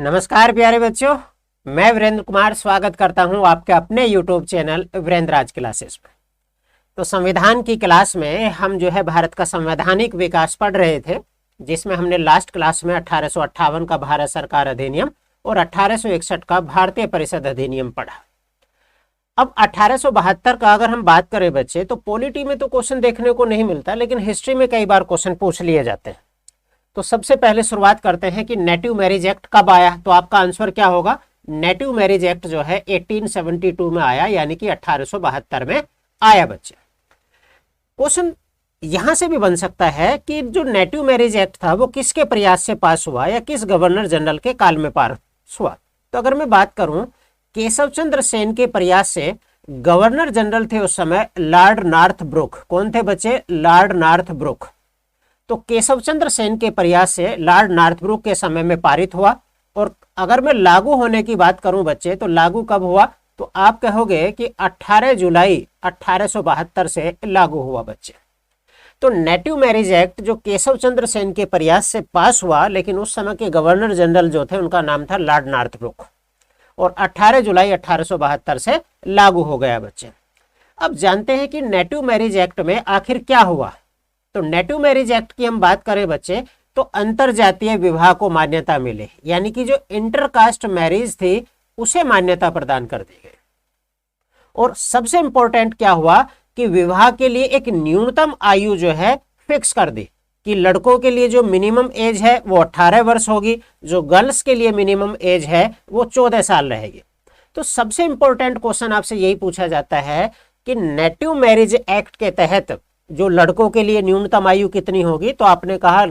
नमस्कार प्यारे बच्चों, मैं वीरेंद्र कुमार स्वागत करता हूं आपके अपने YouTube चैनल वीरेंद्र राज क्लासेस में। तो संविधान की क्लास में हम जो है भारत का संवैधानिक विकास पढ़ रहे थे, जिसमें हमने लास्ट क्लास में 1858 का भारत सरकार अधिनियम और 1861 का भारतीय परिषद अधिनियम पढ़ा। अब 1872 का अगर हम बात करें बच्चे, तो पॉलिटी में तो क्वेश्चन देखने को नहीं मिलता, लेकिन हिस्ट्री में कई बार क्वेश्चन पूछ लिए जाते हैं। तो सबसे पहले शुरुआत करते हैं कि नेटिव मैरिज एक्ट कब आया। तो आपका आंसर क्या होगा? नेटिव मैरिज एक्ट जो है 1872 में आया, यानी कि 1872 में आया बच्चे। क्वेश्चन यहां से भी बन सकता है कि जो नेटिव मैरिज एक्ट था वो किसके प्रयास से पास हुआ या किस गवर्नर जनरल के काल में पास हुआ। तो अगर मैं बात करूं, केशव चंद्र सेन के प्रयास से गवर्नर जनरल थे उस समय लॉर्ड नॉर्थब्रुक। कौन थे बच्चे? Lord Northbrook. तो केशव चंद्र सेन के प्रयास से लॉर्ड नॉर्थब्रुक के समय में पारित हुआ। और अगर मैं लागू होने की बात करूं बच्चे, तो लागू कब हुआ? तो आप कहोगे कि 18 जुलाई 1872 से लागू हुआ बच्चे। तो नेटिव मैरिज एक्ट जो केशव चंद्र सेन के प्रयास से पास हुआ, लेकिन उस समय के गवर्नर जनरल जो थे उनका नाम था लॉर्ड नॉर्थब्रुक, और 18 जुलाई 1872 से लागू हो गया बच्चे। अब जानते हैं कि नेटिव मैरिज एक्ट में आखिर क्या हुआ। तो नेटिव मैरिज एक्ट की हम बात करें बच्चे, तो अंतर जातीय विवाह को मान्यता मिले, यानी कि जो इंटरकास्ट मैरिज थी उसे मान्यता प्रदान कर दी गई। और सबसे इंपॉर्टेंट क्या हुआ कि विवाह के लिए एक न्यूनतम आयु जो है फिक्स कर दी कि लड़कों के लिए जो मिनिमम एज है वो 18 वर्ष होगी, जो गर्ल्स के लिए मिनिमम एज है वो 14 साल रहेगी। तो सबसे इंपॉर्टेंट क्वेश्चन आपसे यही पूछा जाता है कि नेटिव मैरिज एक्ट के तहत जो लड़कों के लिए न्यूनतम आयु कितनी होगी। तो आपने कहा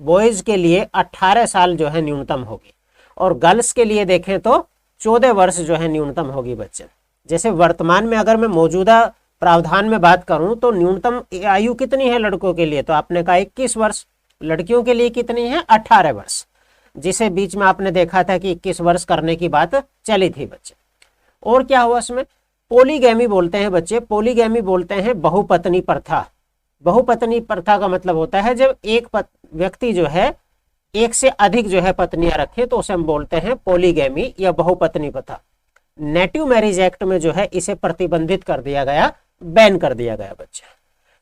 बॉयज के लिए 18 साल जो है न्यूनतम होगी, और गर्ल्स के लिए देखें तो 14 वर्ष जो है न्यूनतम होगी बच्चे। जैसे वर्तमान में अगर मैं मौजूदा प्रावधान में बात करूं तो न्यूनतम आयु कितनी है लड़कों के लिए? तो आपने कहा 21 वर्ष। लड़कियों के लिए कितनी है? 18 वर्ष, जिसे बीच में आपने देखा था कि 21 वर्ष करने की बात चली थी बच्चे। और क्या हुआ इसमें? पोलीगैमी बोलते हैं बच्चे। पोलीगैमी बोलते हैं बहुपत्नी प्रथा। बहुपत्नी प्रथा का मतलब होता है जब एक व्यक्ति जो है एक से अधिक जो है पत्नियां रखे, तो उसे हम बोलते हैं पोलीगैमी या बहुपत्नी प्रथा। नेटिव मैरिज एक्ट में जो है इसे प्रतिबंधित कर दिया गया, बैन कर दिया गया बच्चे।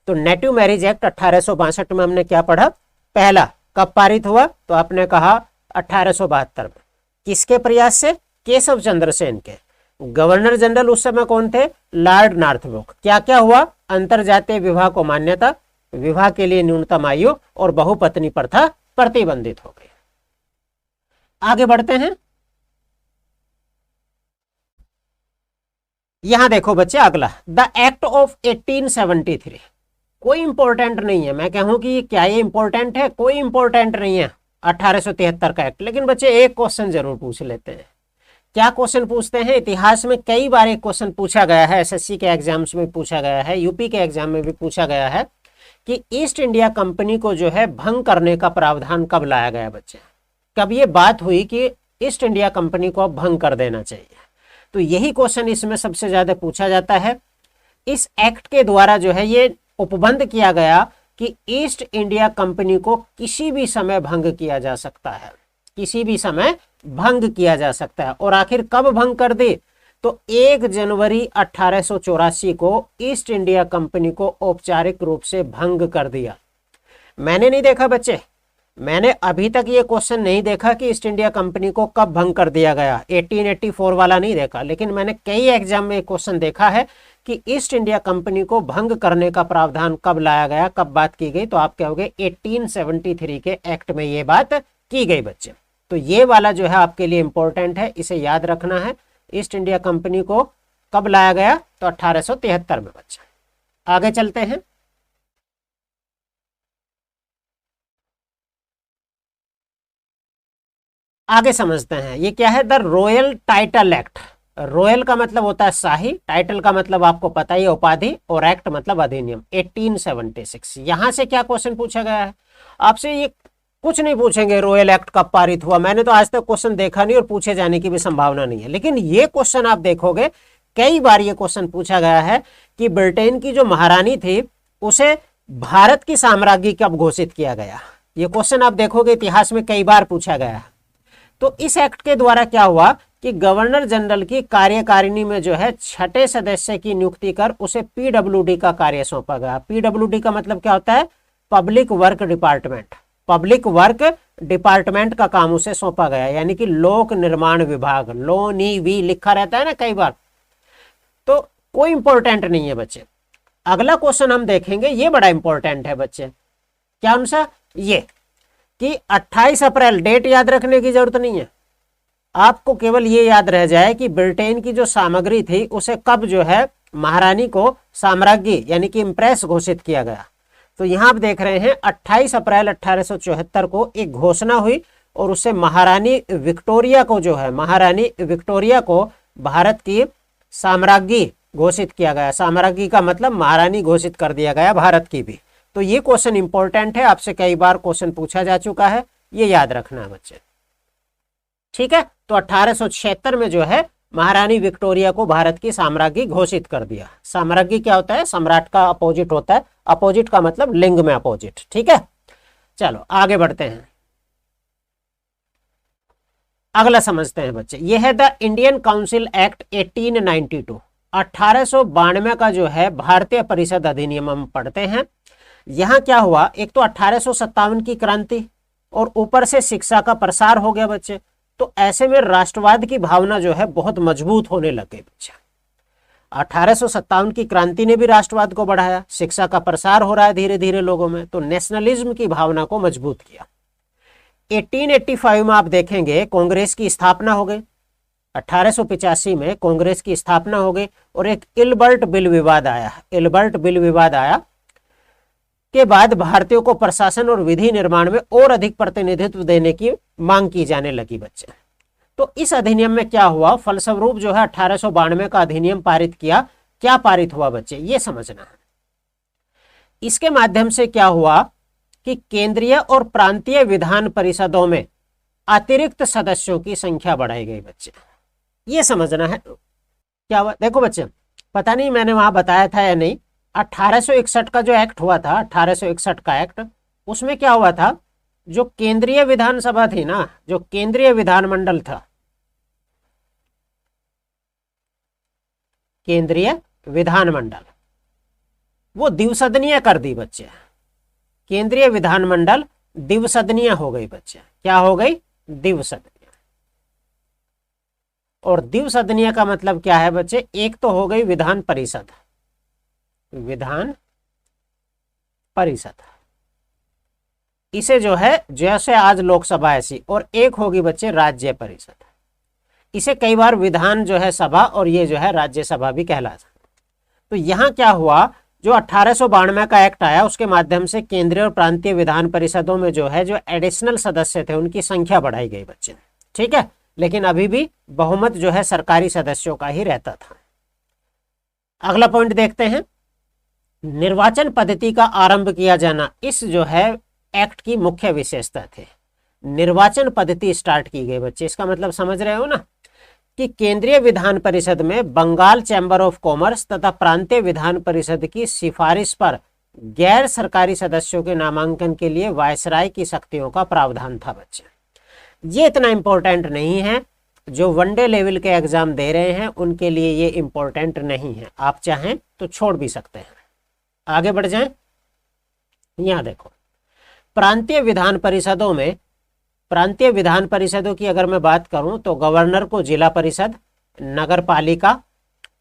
तो नेटिव मैरिज एक्ट 1862 में हमने क्या पढ़ा? पहला कब पारित हुआ? तो आपने कहा 1872 में। किसके प्रयास से? केशव चंद्र सेन के। गवर्नर जनरल उस समय कौन थे? Lord Northbrook. क्या क्या हुआ? अंतरजातीय विवाह को मान्यता, विवाह के लिए न्यूनतम आयु, और बहुपत्नी प्रथा प्रतिबंधित हो गई। आगे बढ़ते हैं। यहां देखो बच्चे अगला, द एक्ट ऑफ 1873। कोई इंपॉर्टेंट नहीं है, मैं कहूं कि क्या ये इंपॉर्टेंट है? कोई इंपॉर्टेंट नहीं है 1873 का एक्ट। लेकिन बच्चे एक क्वेश्चन जरूर पूछ लेते हैं। क्या क्वेश्चन पूछते हैं? इतिहास में कई बार एक क्वेश्चन पूछा गया है, एसएससी के एग्जाम्स में पूछा गया है, यूपी के एग्जाम में भी पूछा गया है कि ईस्ट इंडिया कंपनी को जो है भंग करने का प्रावधान कब लाया गया बच्चे? कब ये बात हुई कि ईस्ट इंडिया कंपनी को अब भंग कर देना चाहिए? तो यही क्वेश्चन इसमें सबसे ज्यादा पूछा जाता है। इस एक्ट के द्वारा जो है ये उपबंध किया गया कि ईस्ट इंडिया कंपनी को किसी भी समय भंग किया जा सकता है, किसी भी समय भंग किया जा सकता है। और आखिर कब भंग कर दे? तो 1 जनवरी 1884 को ईस्ट इंडिया कंपनी को औपचारिक रूप से भंग कर दिया। मैंने नहीं देखा बच्चे, मैंने अभी तक ये क्वेश्चन नहीं देखा कि ईस्ट इंडिया कंपनी को कब भंग कर दिया गया। 1884 वाला नहीं देखा, लेकिन मैंने कई एग्जाम में क्वेश्चन देखा है कि ईस्ट इंडिया कंपनी को भंग करने का प्रावधान कब लाया गया, कब बात की गई। तो आप कहोगे 1873 के एक्ट में ये बात की गई बच्चे। तो ये वाला जो है आपके लिए इंपॉर्टेंट है, इसे याद रखना है। ईस्ट इंडिया कंपनी को कब लाया गया? तो 1873 में बच्चे। आगे चलते हैं। आगे समझते हैं ये क्या है। The royal title act. Royal का मतलब होता है शाही, टाइटल का मतलब आपको पता ही उपाधि, और एक्ट मतलब अधिनियम। 1876। यहां से क्या क्वेश्चन पूछा गया है आपसे? ये कुछ नहीं पूछेंगे रॉयल एक्ट कब पारित हुआ। मैंने तो आज तक क्वेश्चन देखा नहीं और पूछे जाने की भी संभावना नहीं है। लेकिन ये क्वेश्चन आप देखोगे कई बार ये क्वेश्चन पूछा गया है कि ब्रिटेन की जो महारानी थी उसे भारत की साम्राज्ञी कब घोषित किया गया। ये क्वेश्चन आप देखोगे इतिहास में कई बार पूछा गया है। तो इस एक्ट के द्वारा क्या हुआ कि गवर्नर जनरल की कार्यकारिणी में जो है छठे सदस्य की नियुक्ति कर उसे पीडब्ल्यूडी का कार्य सौंपा गया। पीडब्ल्यूडी का मतलब क्या होता है? Public work department. Public work department का काम उसे सौंपा गया, यानी कि लोक निर्माण विभाग। लो नी वी लिखा रहता है ना कई बार, तो कोई इंपॉर्टेंट नहीं है बच्चे। अगला क्वेश्चन हम देखेंगे, ये बड़ा इंपॉर्टेंट है बच्चे। क्या उनसा? ये कि 28 अप्रैल, डेट याद रखने की जरूरत नहीं है, आपको केवल ये याद रह जाए कि ब्रिटेन की जो सामग्री थी उसे कब जो है महारानी को साम्राज्ञी यानी कि इम्प्रेस घोषित किया गया। तो यहां आप देख रहे हैं 28 अप्रैल 1874 को एक घोषणा हुई और उससे महारानी विक्टोरिया को जो है, महारानी विक्टोरिया को भारत की साम्राज्ञी घोषित किया गया। साम्राज्ञी का मतलब महारानी घोषित कर दिया गया भारत की भी। तो ये क्वेश्चन इंपॉर्टेंट है, आपसे कई बार क्वेश्चन पूछा जा चुका है, ये याद रखना है बच्चे। ठीक है, तो 1876 में जो है महारानी विक्टोरिया को भारत की साम्राज्ञी घोषित कर दिया। साम्राज्ञी क्या होता है? सम्राट का अपोजिट होता है। अपोजिट का मतलब लिंग में अपोजिट। ठीक है, चलो आगे बढ़ते हैं, अगला समझते हैं बच्चे। यह है द इंडियन काउंसिल एक्ट 1892। 1892 का जो है भारतीय परिषद अधिनियम हम पढ़ते हैं। यहां क्या हुआ, एक तो 1857 की क्रांति और ऊपर से शिक्षा का प्रसार हो गया बच्चे। तो ऐसे में राष्ट्रवाद की भावना जो है बहुत मजबूत होने लग गई बच्चे। 1857 की क्रांति ने भी राष्ट्रवाद को बढ़ाया, शिक्षा का प्रसार हो रहा है धीरे धीरे लोगों में, तो नेशनलिज्म की भावना को मजबूत किया। 1885 में आप देखेंगे कांग्रेस की स्थापना हो गई। 1885 में कांग्रेस की स्थापना हो गई और एक इल्बर्ट बिल विवाद आया। इल्बर्ट बिल विवाद आया के बाद भारतीयों को प्रशासन और विधि निर्माण में और अधिक प्रतिनिधित्व देने की मांग की जाने लगी बच्चे। तो इस अधिनियम में क्या हुआ, फलस्वरूप जो है 1892 का अधिनियम पारित किया। क्या पारित हुआ बच्चे, ये समझना है। इसके माध्यम से क्या हुआ कि केंद्रीय और प्रांतीय विधान परिषदों में अतिरिक्त सदस्यों की संख्या बढ़ाई गई बच्चे। ये समझना है क्या हुआ। देखो बच्चे, पता नहीं मैंने वहां बताया था या नहीं, 1861 का जो एक्ट हुआ था, 1861 का एक्ट, उसमें क्या हुआ था, जो केंद्रीय विधानसभा थी ना, जो केंद्रीय विधानमंडल था, केंद्रीय विधानमंडल, वो द्विसदनीय कर दी बच्चे। केंद्रीय विधानमंडल द्विसदनीय हो गई बच्चे। क्या हो गई? द्विसदनीय। और द्विसदनीय का मतलब क्या है बच्चे, एक तो हो गई विधान परिषद, विधान परिषद, इसे जो है जैसे आज लोकसभा ऐसी, और एक होगी बच्चे राज्य परिषद। इसे कई बार विधान जो है सभा और ये जो है राज्यसभा भी कहलाता है। तो यहां क्या हुआ, जो 1892 का एक्ट आया उसके माध्यम से केंद्रीय और प्रांतीय विधान परिषदों में जो है जो एडिशनल सदस्य थे उनकी संख्या बढ़ाई गई बच्चे। ठीक है, लेकिन अभी भी बहुमत जो है सरकारी सदस्यों का ही रहता था। अगला पॉइंट देखते हैं, निर्वाचन पद्धति का आरंभ किया जाना इस जो है एक्ट की मुख्य विशेषता थी। निर्वाचन पद्धति स्टार्ट की गई बच्चे। इसका मतलब समझ रहे हो ना कि केंद्रीय विधान परिषद में बंगाल चैम्बर ऑफ कॉमर्स तथा प्रांतीय विधान परिषद की सिफारिश पर गैर सरकारी सदस्यों के नामांकन के लिए वायसराय की शक्तियों का प्रावधान था बच्चे। ये इतना इंपॉर्टेंट नहीं है, जो वनडे लेवल के एग्जाम दे रहे हैं उनके लिए ये इंपॉर्टेंट नहीं है, आप चाहें तो छोड़ भी सकते हैं। आगे बढ़ जाएं, यहां देखो प्रांतीय विधान परिषदों में, प्रांतीय विधान परिषदों की अगर मैं बात करूं तो गवर्नर को जिला परिषद, नगर पालिका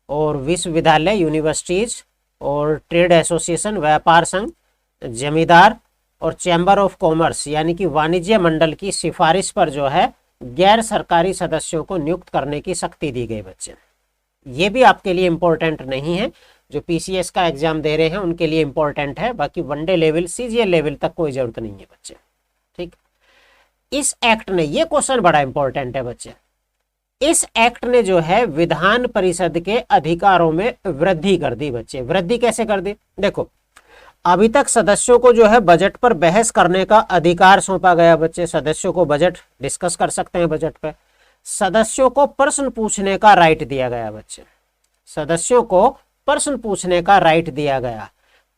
और विश्वविद्यालय यूनिवर्सिटीज और ट्रेड एसोसिएशन व्यापार संघ, जमींदार और चैम्बर ऑफ कॉमर्स यानी कि वाणिज्य मंडल की सिफारिश पर जो है गैर सरकारी सदस्यों को नियुक्त करने की शक्ति दी गई बच्चे। ये भी आपके लिए इंपॉर्टेंट नहीं है, जो पीसीएस का एग्जाम दे रहे हैं उनके लिए इंपॉर्टेंट है, बाकी वनडे लेवल सीजीएल लेवल तक कोई जरूरत नहीं है बच्चे। ठीक, इस एक्ट ने, ये क्वेश्चन बड़ा इंपॉर्टेंट है बच्चे, इस एक्ट ने जो है विधान परिषद के अधिकारों में वृद्धि कर दी बच्चे। वृद्धि कैसे कर दी, देखो अभी तक सदस्यों को जो है बजट पर बहस करने का अधिकार सौंपा गया बच्चे। सदस्यों को बजट डिस्कस कर सकते हैं बजट पे। सदस्यों को प्रश्न पूछने का राइट दिया गया बच्चे। सदस्यों को प्रश्न पूछने का राइट दिया गया,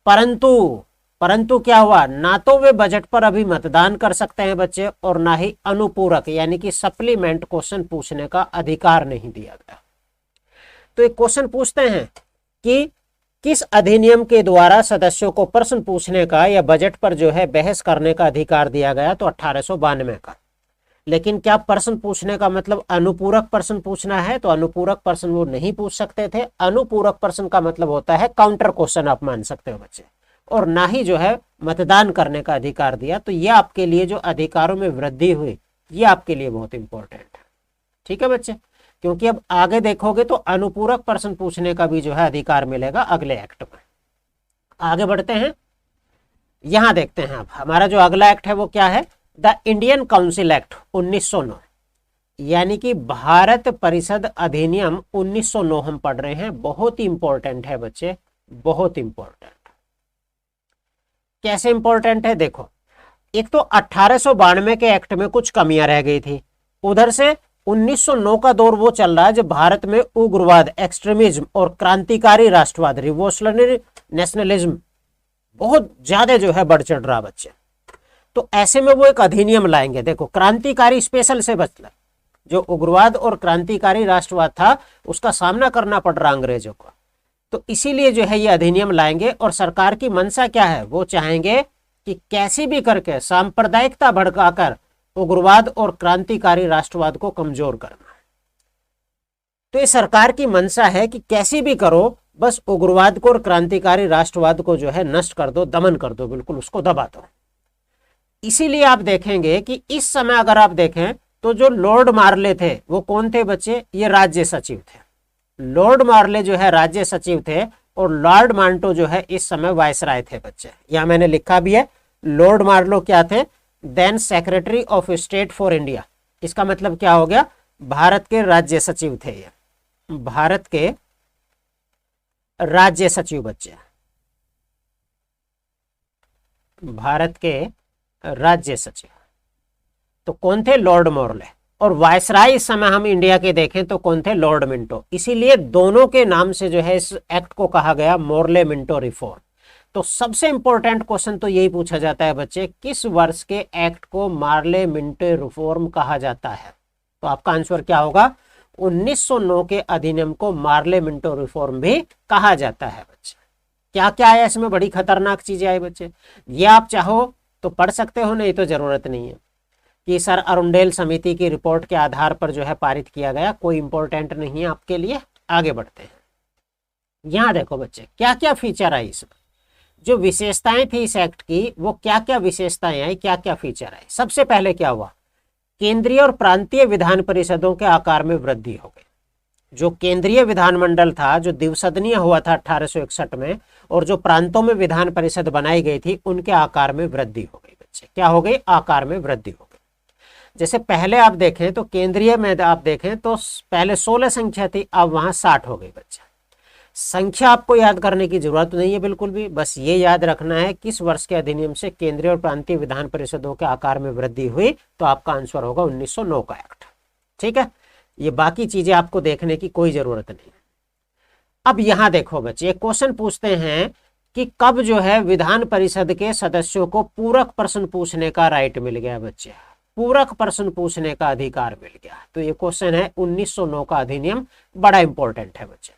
परंतु परंतु क्या हुआ, ना तो वे बजट पर अभी मतदान कर सकते हैं बच्चे, और ना ही अनुपूरक यानी कि सप्लीमेंट क्वेश्चन पूछने का अधिकार नहीं दिया गया। तो एक क्वेश्चन पूछते हैं कि किस अधिनियम के द्वारा सदस्यों को प्रश्न पूछने का या बजट पर जो है बहस करने का अधिकार दिया गया, तो 1892 का। लेकिन क्या प्रश्न पूछने का मतलब अनुपूरक प्रश्न पूछना है, तो अनुपूरक प्रश्न वो नहीं पूछ सकते थे। अनुपूरक प्रश्न का मतलब होता है काउंटर क्वेश्चन आप मान सकते हो बच्चे, और ना ही जो है मतदान करने का अधिकार दिया। तो ये आपके लिए जो अधिकारों में वृद्धि हुई, ये आपके लिए बहुत इंपॉर्टेंट है। ठीक है बच्चे, क्योंकि अब आगे देखोगे तो अनुपूरक प्रश्न पूछने का भी जो है अधिकार मिलेगा अगले एक्ट में। आगे बढ़ते हैं, यहां देखते हैं अब हमारा जो अगला एक्ट है वो क्या है, द इंडियन काउंसिल एक्ट 1909, यानी कि भारत परिषद अधिनियम 1909 हम पढ़ रहे हैं। बहुत ही इंपॉर्टेंट है बच्चे, बहुत इंपॉर्टेंट। कैसे इंपॉर्टेंट है, देखो, एक तो 1892 के एक्ट में कुछ कमियां रह गई थी, उधर से 1909 का दौर वो चल रहा है जब भारत में उग्रवाद, एक्सट्रीमिज्म और क्रांतिकारी राष्ट्रवाद, रिवोल्यूशनरी नेशनलिज्म बहुत ज्यादा जो है बढ़ चढ़ रहा बच्चे। तो ऐसे में वो एक अधिनियम लाएंगे। देखो, क्रांतिकारी स्पेशल से बचला, जो उग्रवाद और क्रांतिकारी राष्ट्रवाद था उसका सामना करना पड़ रहा अंग्रेजों को, तो इसीलिए जो है ये अधिनियम लाएंगे। और सरकार की मंशा क्या है, वो चाहेंगे कि कैसे भी करके सांप्रदायिकता भड़काकर उग्रवाद और क्रांतिकारी राष्ट्रवाद को कमजोर करना। तो ये सरकार की मंशा है कि कैसे भी करो, बस उग्रवाद को और क्रांतिकारी राष्ट्रवाद को जो है नष्ट कर दो, दमन कर दो, बिल्कुल उसको दबा दो। इसीलिए आप देखेंगे कि इस समय अगर आप देखें तो जो लॉर्ड मार्ले थे वो कौन थे बच्चे, ये राज्य सचिव थे। लॉर्ड मार्ले जो है राज्य सचिव थे, और लॉर्ड मांटो जो है इस समय वायसराय थे बच्चे। यहां मैंने लिखा भी है, लॉर्ड मार्लो क्या थे, then secretary of state for India. इसका मतलब क्या हो गया, भारत के राज्य सचिव थे ये, भारत के राज्य सचिव बच्चे, भारत के राज्य सचिव। तो कौन थे, लॉर्ड मॉर्ले। और वायसराय इस समय हम इंडिया के देखें तो कौन थे, लॉर्ड मिंटो। इसीलिए दोनों के नाम से जो है इस एक्ट को कहा गया मोर्ले मिंटो रिफॉर्म। तो सबसे इंपॉर्टेंट क्वेश्चन तो यही पूछा जाता है बच्चे, किस वर्ष के एक्ट को मार्ले मिंटो रिफॉर्म कहा जाता है। तो आपका आंसर क्या होगा, 1909 के अधिनियम को मार्ले मिंटो रिफॉर्म भी कहा जाता है बच्चे। क्या क्या आया इसमें, बड़ी खतरनाक चीजें आई बच्चे। ये आप चाहो तो पढ़ सकते हो, नहीं तो जरूरत नहीं है। कि सर अरुंडेल समिति की रिपोर्ट के आधार पर जो है पारित किया गया, कोई इंपॉर्टेंट नहीं है आपके लिए। आगे बढ़ते हैं, यहां देखो बच्चे क्या क्या फीचर आई इसमें, जो विशेषताएं थी इस एक्ट की, वो क्या क्या विशेषताएं आई, क्या क्या फीचर आई। सबसे पहले क्या हुआ, केंद्रीय और प्रांतीय विधान परिषदों के आकार में वृद्धि हो गई। जो केंद्रीय विधानमंडल था, जो द्विसदनीय हुआ था 1861 में, और जो प्रांतों में विधान परिषद बनाई गई थी, उनके आकार में वृद्धि हो गई बच्चे। क्या हो गई, आकार में वृद्धि हो गई। जैसे पहले आप देखें तो केंद्रीय में आप देखें तो पहले 16 संख्या थी, अब वहां 60 हो गई बच्चा। संख्या आपको याद करने की जरूरत नहीं है बिल्कुल भी, बस ये याद रखना है किस वर्ष के अधिनियम से केंद्रीय और प्रांतीय विधान परिषदों के आकार में वृद्धि हुई। तो आपका आंसर होगा 1909 का एक्ट। ठीक है, ये बाकी चीजें आपको देखने की कोई जरूरत नहीं। अब यहां देखो बच्चे, एक क्वेश्चन पूछते हैं कि कब जो है विधान परिषद के सदस्यों को पूरक प्रश्न पूछने का राइट मिल गया बच्चे, पूरक प्रश्न पूछने का अधिकार मिल गया। तो ये क्वेश्चन है 1909 का अधिनियम, बड़ा इंपॉर्टेंट है बच्चे।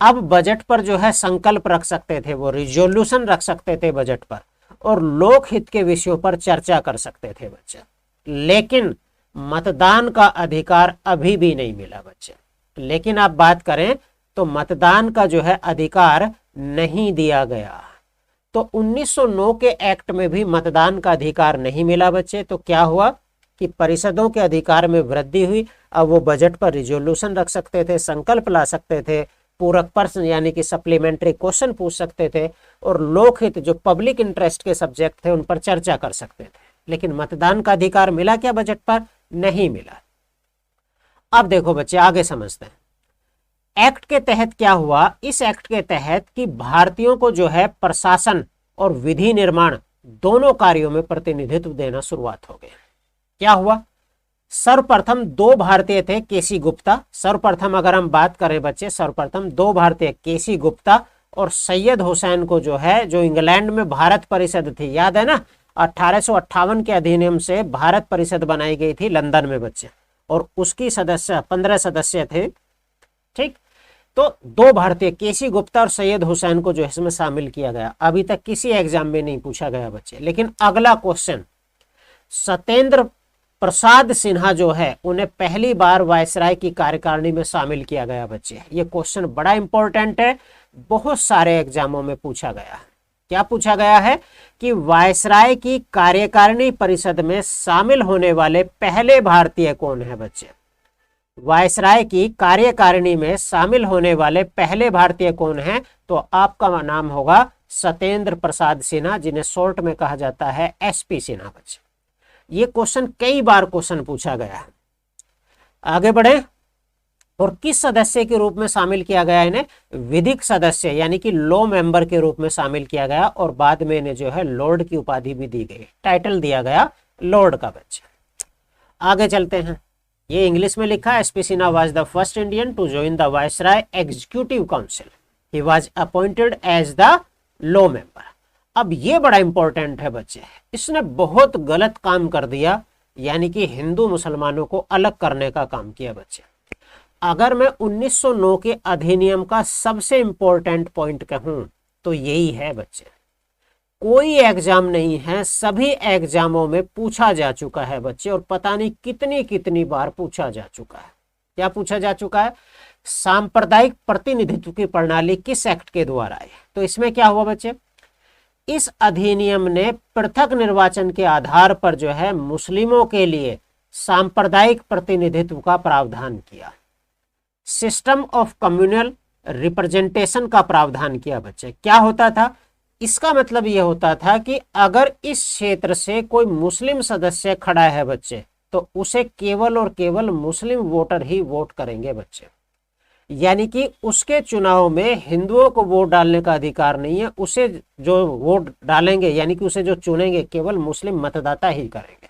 अब बजट पर जो है संकल्प रख सकते थे, वो रिजोल्यूशन रख सकते थे बजट पर, और लोकहित के विषयों पर चर्चा कर सकते थे बच्चे। लेकिन मतदान का अधिकार अभी भी नहीं मिला बच्चे। लेकिन आप बात करें तो मतदान का जो है अधिकार नहीं दिया गया। तो 1909 के एक्ट में भी मतदान का अधिकार नहीं मिला बच्चे। तो क्या हुआ कि परिषदों के अधिकार में वृद्धि हुई। अब वो बजट पर रिजोल्यूशन रख सकते थे, संकल्प ला सकते थे, पूरक प्रश्न यानी कि सप्लीमेंट्री क्वेश्चन पूछ सकते थे, और लोकहित जो पब्लिक इंटरेस्ट के सब्जेक्ट थे उन पर चर्चा कर सकते थे। लेकिन मतदान का अधिकार मिला क्या बजट पर, नहीं मिला। अब देखो बच्चे आगे समझते हैं एक्ट के तहत क्या हुआ। इस एक्ट के तहत कि भारतीयों को जो है प्रशासन और विधि निर्माण दोनों कार्यों में प्रतिनिधित्व देना शुरुआत हो गया। क्या हुआ, सर्वप्रथम 2 भारतीय थे, केसी गुप्ता। सर्वप्रथम अगर हम बात करें बच्चे, सर्वप्रथम 2 भारतीय केसी गुप्ता और सैयद हुसैन को जो है, जो इंग्लैंड में भारत परिषद थी, याद है ना, 1858 के अधिनियम से भारत परिषद बनाई गई थी लंदन में बच्चे, और उसकी सदस्य 15 सदस्य थे। ठीक, तो दो भारतीय केसी गुप्ता और सैयद हुसैन को जो है इसमें शामिल किया गया। अभी तक किसी एग्जाम में नहीं पूछा गया बच्चे। लेकिन अगला क्वेश्चन, सत्येंद्र प्रसाद सिन्हा जो है उन्हें पहली बार वायसराय की कार्यकारिणी में शामिल किया गया बच्चे। ये क्वेश्चन बड़ा इंपॉर्टेंट है, बहुत सारे एग्जामों में पूछा गया है। क्या पूछा गया है कि वायसराय की कार्यकारिणी परिषद में शामिल होने वाले पहले भारतीय कौन है बच्चे। वायसराय की कार्यकारिणी में शामिल होने वाले पहले भारतीय कौन है, तो आपका नाम होगा सत्येंद्र प्रसाद सिन्हा, जिन्हें शॉर्ट में कहा जाता है एसपी सिन्हा बच्चे। ये क्वेश्चन कई बार क्वेश्चन पूछा गया है। आगे बढ़े, और किस सदस्य के रूप में शामिल किया गया इन्हें, विधिक सदस्य यानी कि लॉ मेंबर के रूप में शामिल किया गया, और बाद में इन्हें जो है लॉर्ड की उपाधि भी दी गई, टाइटल दिया गया लॉर्ड का बच्चे। आगे चलते हैं, ये इंग्लिश में लिखा है, SP Sinha was the first Indian to join the viceroy executive council, he was appointed as the law member. अब ये बड़ा इंपॉर्टेंट है बच्चे, इसने बहुत गलत काम कर दिया, यानी कि हिंदू मुसलमानों को अलग करने का काम किया बच्चे। अगर मैं 1909 के अधिनियम का सबसे इंपॉर्टेंट पॉइंट कहूं तो यही है बच्चे। कोई एग्जाम नहीं है, सभी एग्जामों में पूछा जा चुका है बच्चे, और पता नहीं कितनी कितनी बार पूछा जा चुका है। क्या पूछा जा चुका है, सांप्रदायिक प्रतिनिधित्व की प्रणाली किस एक्ट के द्वारा है। तो इसमें क्या हुआ बच्चे, इस अधिनियम ने पृथक निर्वाचन के आधार पर जो है मुस्लिमों के लिए सांप्रदायिक प्रतिनिधित्व का प्रावधान किया, सिस्टम ऑफ कम्युनल रिप्रेजेंटेशन का प्रावधान किया बच्चे। क्या होता था, इसका मतलब यह होता था कि अगर इस क्षेत्र से कोई मुस्लिम सदस्य खड़ा है बच्चे, तो उसे केवल और केवल मुस्लिम वोटर ही वोट करेंगे बच्चे, यानी कि उसके चुनाव में हिंदुओं को वोट डालने का अधिकार नहीं है। उसे जो वोट डालेंगे, यानी कि उसे जो चुनेंगे, केवल मुस्लिम मतदाता ही करेंगे।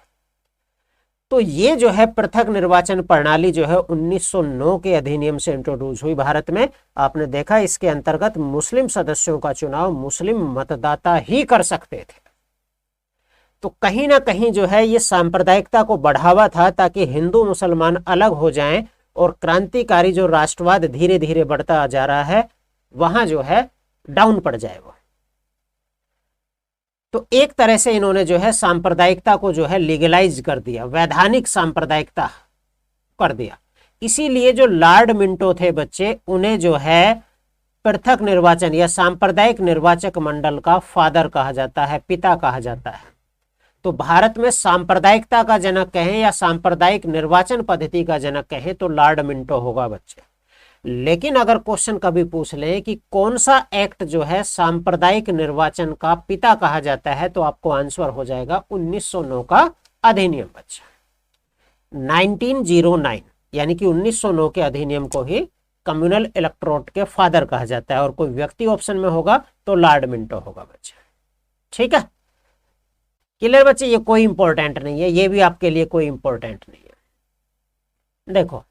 तो ये जो है पृथक निर्वाचन प्रणाली जो है 1909 के अधिनियम से इंट्रोड्यूस हुई भारत में। आपने देखा, इसके अंतर्गत मुस्लिम सदस्यों का चुनाव मुस्लिम मतदाता ही कर सकते थे। तो कहीं ना कहीं जो है ये सांप्रदायिकता को बढ़ावा था, ताकि हिंदू मुसलमान अलग हो जाएं, और क्रांतिकारी जो राष्ट्रवाद धीरे धीरे बढ़ता जा रहा है वहां जो है डाउन पड़ जाए वो। तो एक तरह से इन्होंने जो है सांप्रदायिकता को जो है लीगलाइज कर दिया, वैधानिक सांप्रदायिकता कर दिया। इसीलिए जो लॉर्ड मिंटो थे बच्चे, उन्हें जो है पृथक निर्वाचन या सांप्रदायिक निर्वाचक मंडल का फादर कहा जाता है, पिता कहा जाता है। तो भारत में सांप्रदायिकता का जनक कहें या सांप्रदायिक निर्वाचन पद्धति का जनक कहें तो लॉर्ड मिंटो होगा बच्चे। लेकिन अगर क्वेश्चन कभी पूछ लें कि कौन सा एक्ट जो है सांप्रदायिक निर्वाचन का पिता कहा जाता है, तो आपको आंसर हो जाएगा 1909 का अधिनियम बच्चा। 1909 यानी कि 1909 के अधिनियम को ही कम्युनल इलेक्टोरेट के फादर कहा जाता है, और कोई व्यक्ति ऑप्शन में होगा तो लॉर्ड मिंटो होगा बच्चा। ठीक है, क्लियर बच्चे, ये कोई इंपॉर्टेंट नहीं है, ये भी आपके लिए कोई इंपॉर्टेंट नहीं है। देखो,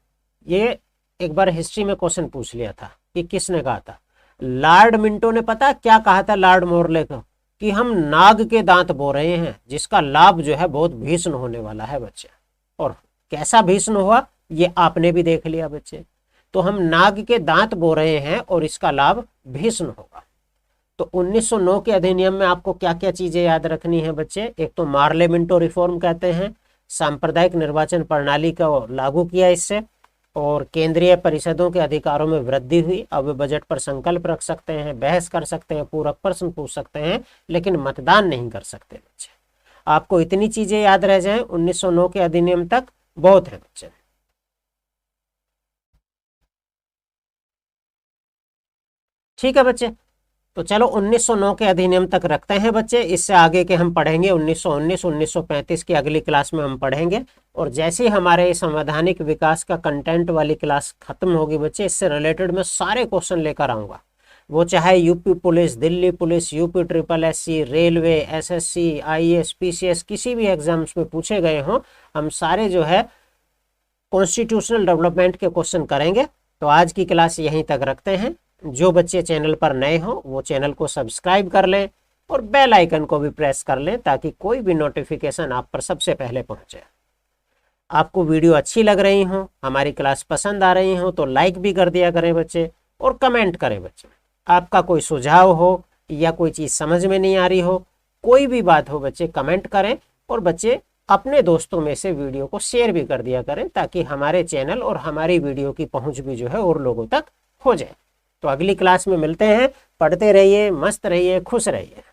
ये एक बार हिस्ट्री में क्वेश्चन पूछ लिया था कि किसने कहा था, लॉर्ड मिंटो ने पता क्या कहा था लॉर्ड मोरले को, कि हम नाग के दांत बो रहे हैं, जिसका लाभ जो है बहुत भीषण होने वाला है बच्चे। और कैसा भीषण हुआ ये आपने भी देख लिया बच्चे। तो हम नाग के दांत बो रहे हैं और इसका लाभ भीषण होगा। तो 1909 के अधिनियम में आपको क्या क्या चीजें याद रखनी है बच्चे। एक तो मार्ले मिंटो रिफॉर्म कहते हैं, सांप्रदायिक निर्वाचन प्रणाली को लागू किया इससे, और केंद्रीय परिषदों के अधिकारों में वृद्धि हुई। अब वे बजट पर संकल्प रख सकते हैं, बहस कर सकते हैं, पूरक प्रश्न पूछ सकते हैं, लेकिन मतदान नहीं कर सकते बच्चे। आपको इतनी चीजें याद रह जाएं 1909 के अधिनियम तक, बहुत है बच्चे। ठीक है बच्चे, तो चलो 1909 के अधिनियम तक रखते हैं बच्चे। इससे आगे के हम पढ़ेंगे 1919, 1935 की अगली क्लास में हम पढ़ेंगे। और जैसे ही हमारे संवैधानिक विकास का कंटेंट वाली क्लास खत्म होगी बच्चे, इससे रिलेटेड मैं सारे क्वेश्चन लेकर आऊँगा। वो चाहे UP police, Delhi police, UP SSS, railway, SSC, IAS, PCS, किसी भी एग्जाम्स में पूछे गए हों, हम सारे जो है कॉन्स्टिट्यूशनल डेवलपमेंट के क्वेश्चन करेंगे। तो आज की क्लास यहीं तक रखते हैं। जो बच्चे चैनल पर नए हों वो चैनल को सब्सक्राइब कर लें और बेल आइकन को भी प्रेस कर लें ताकि कोई भी नोटिफिकेशन आप पर सबसे पहले पहुंचे। आपको वीडियो अच्छी लग रही हो, हमारी क्लास पसंद आ रही हो तो लाइक भी कर दिया करें बच्चे और कमेंट करें बच्चे। आपका कोई सुझाव हो या कोई चीज़ समझ में नहीं आ रही हो, कोई भी बात हो बच्चे कमेंट करें और बच्चे अपने दोस्तों में से वीडियो को शेयर भी कर दिया करें ताकि हमारे चैनल और हमारी वीडियो की पहुंच भी जो है और लोगों तक हो जाए। तो अगली क्लास में मिलते हैं। पढ़ते रहिए, मस्त रहिए, खुश रहिए।